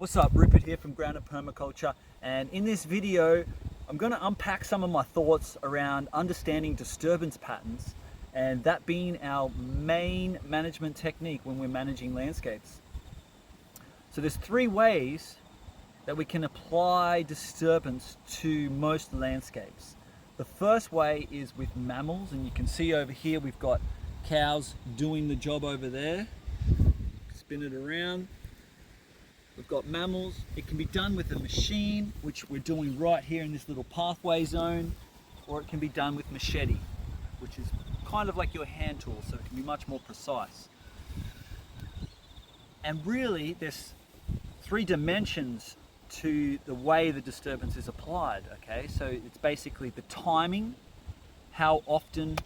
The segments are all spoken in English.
What's up, Rupert here from Grounded Permaculture, and in this video I'm going to unpack some of my thoughts around understanding disturbance patterns, and that being our main management technique when we're managing landscapes. So there's three ways that we can apply disturbance to most landscapes. The first way is with mammals, and you can see over here we've got cows doing the job over there. Spin it around. We've got mammals. It can be done with a machine, which we're doing right here in this little pathway zone, or it can be done with machete, which is kind of like your hand tool, so it can be much more precise. And really, there's three dimensions to the way the disturbance is applied, okay? So it's basically the timing, how often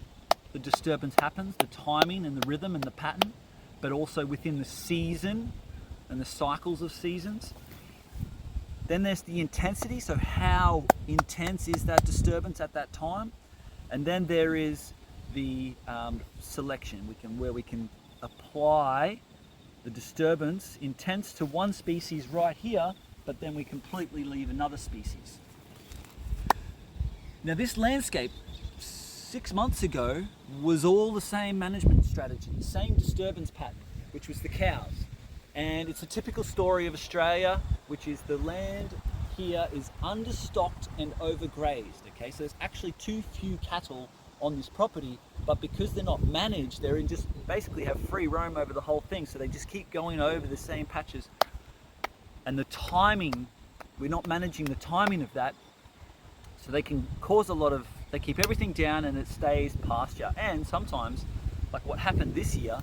the disturbance happens, the timing and the rhythm and the pattern, but also within the season and the cycles of seasons. Then there's the intensity, so how intense is that disturbance at that time? And then there is the selection, where we can apply the disturbance intense to one species right here, but then we completely leave another species. Now this landscape 6 months ago was all the same management strategy, the same disturbance pattern, which was the cows. And it's a typical story of Australia, which is the land here is understocked and overgrazed, okay? So there's actually too few cattle on this property, but because they're not managed, they're in just basically have free roam over the whole thing, so they just keep going over the same patches. And the timing, we're not managing the timing of that, so they can cause they keep everything down and it stays pasture. And sometimes, like what happened this year,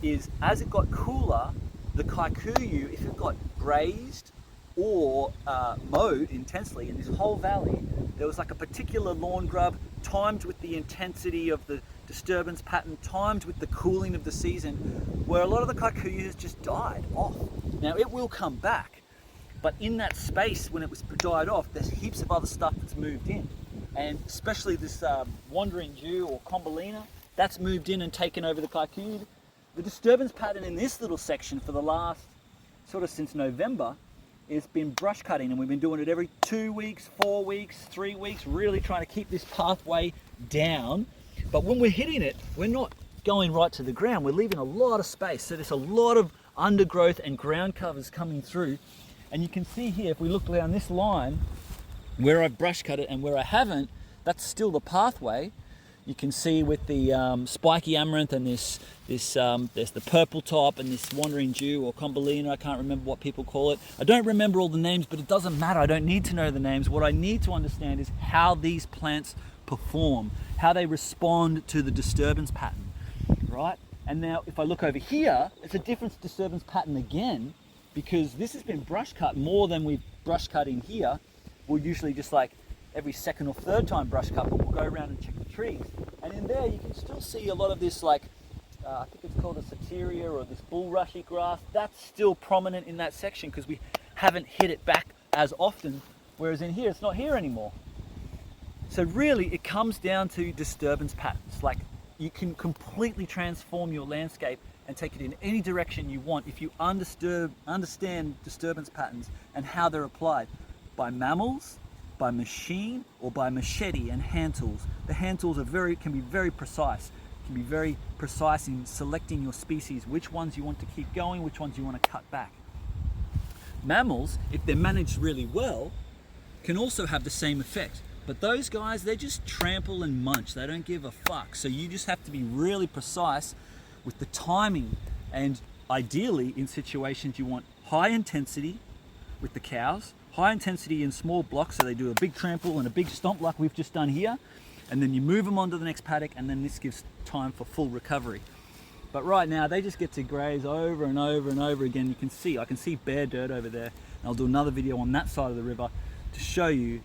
is as it got cooler, the kikuyu, if it got grazed or mowed intensely in this whole valley, there was like a particular lawn grub timed with the intensity of the disturbance pattern, timed with the cooling of the season, where a lot of the kikuyus just died off. Now it will come back, but in that space when it was died off, there's heaps of other stuff that's moved in, and especially this wandering Jew or Combolina, that's moved in and taken over the kikuyu. The disturbance pattern in this little section for the last, sort of since November, has been brush cutting, and we've been doing it every 2 weeks, 4 weeks, 3 weeks, really trying to keep this pathway down. But when we're hitting it, we're not going right to the ground, we're leaving a lot of space. So there's a lot of undergrowth and ground covers coming through. And you can see here, if we look down this line, where I've brush cut it and where I haven't, that's still the pathway. You can see with the spiky amaranth and there's the purple top and this wandering Jew or Combolina, I can't remember what people call it. I don't remember all the names, but it doesn't matter. I don't need to know the names. What I need to understand is how these plants perform, how they respond to the disturbance pattern, right? And now if I look over here, it's a different disturbance pattern again, because this has been brush cut more than we've brush cut in here. We'll usually just like every second or third time brush cut, but we'll go around and check the trees. And in there you can still see a lot of this, like, I think it's called a soteria or this bulrushy grass. That's still prominent in that section because we haven't hit it back as often, whereas in here it's not here anymore. So really it comes down to disturbance patterns. Like, you can completely transform your landscape and take it in any direction you want if you understand disturbance patterns and how they're applied by mammals, by machine, or by machete and hand tools. The hand tools can be very precise. Can be very precise in selecting your species, which ones you want to keep going, which ones you want to cut back. Mammals, if they're managed really well, can also have the same effect. But those guys, they just trample and munch. They don't give a fuck. So you just have to be really precise with the timing, and ideally in situations you want high intensity with the cows, high intensity in small blocks, so they do a big trample and a big stomp like we've just done here, and then you move them onto the next paddock, and then this gives time for full recovery. But right now they just get to graze over and over and over again. I can see bare dirt over there, and I'll do another video on that side of the river to show you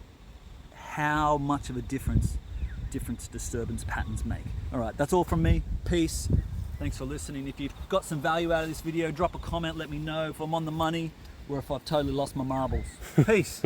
how much of a difference disturbance patterns make. All right, that's all from me. Peace. Thanks for listening. If you've got some value out of this video, drop a comment, let me know if I'm on the money or if I've totally lost my marbles. Peace.